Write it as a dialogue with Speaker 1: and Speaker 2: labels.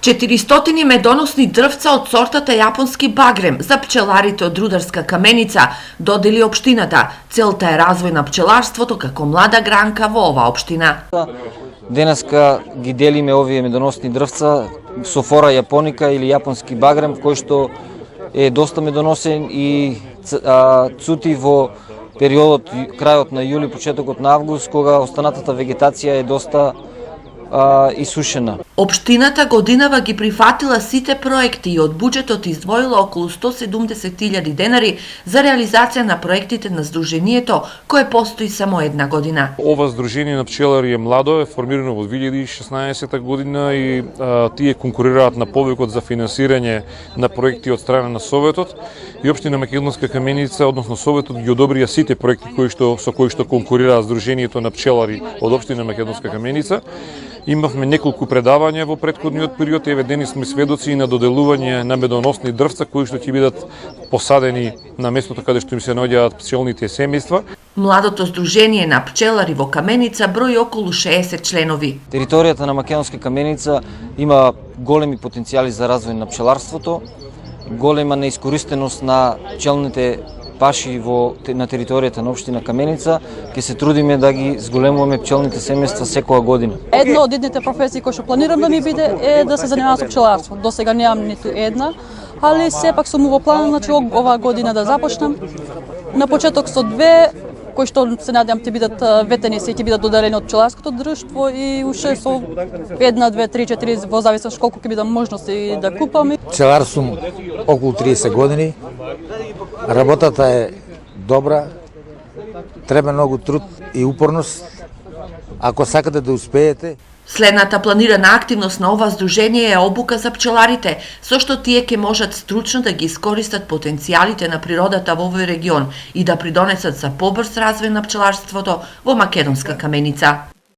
Speaker 1: 400 медоносни дрвца од сортата јапонски багрем за пчеларите од Рударска каменица додели општината. Целта е развој на пчеларството како млада гранка во оваа општина.
Speaker 2: Денеска ги делиме овие медоносни дрвца софора јапоника или јапонски багрем, кој што е доста медоносен и цути во периодот крајот на јули, почетокот на август, кога останатата вегетација е доста исушена.
Speaker 1: Општината годинава ги прифатила сите проекти и од буџетот издвоила околу 170.000 денари за реализација на проектите на Сдруженијето, кое постои само една година.
Speaker 3: Ова Сдружение на пчелари е младо, е формирано во 2016 година и тие конкурираат на повикот за финансирање на проекти од страна на Советот и Општина Македонска каменица, односно Советот ги одобрија сите проекти со кои што конкурираат Сдруженијето на пчелари од Општина Македонска каменица. Имавме неколку предавања во претходниот период, еве денес сме сведоци на доделување на медоносни дрвца кои што ќе бидат посадени на местото каде што им се наоѓаат пчелните семејства.
Speaker 1: Младото Сдружение на пчелари во Каменица брои околу 60 членови.
Speaker 2: Територијата на Македонска каменица има големи потенцијали за развој на пчеларството, голема неискористеност на пчелните паши на територијата на општина Каменица. Ќе се трудиме да ги зголемуваме пчелните семејства секоја година.
Speaker 4: Една од идните професии кои што планирам да ми биде е да се занимавам со пчеларство. До сега немам ниту една, али сепак сум во план, значи оваа година да започнам. На почеток со две кои што се надевам ќе бидат ветени се ќе бидат додарени од пчеларското друштво и уште со една, две, три, четири во зависност колку ќе бидам можности да купам.
Speaker 5: Пчелар сум околу 30 години. Работата е добра, треба многу труд и упорност. Ако сакате да успеете.
Speaker 1: Следната планирана активност на ова Сдружение е обука за пчеларите, со што тие ќе можат стручно да ги искористат потенцијалите на природата во овој регион и да придонесат за побрз развој на пчеларството во Македонска каменица.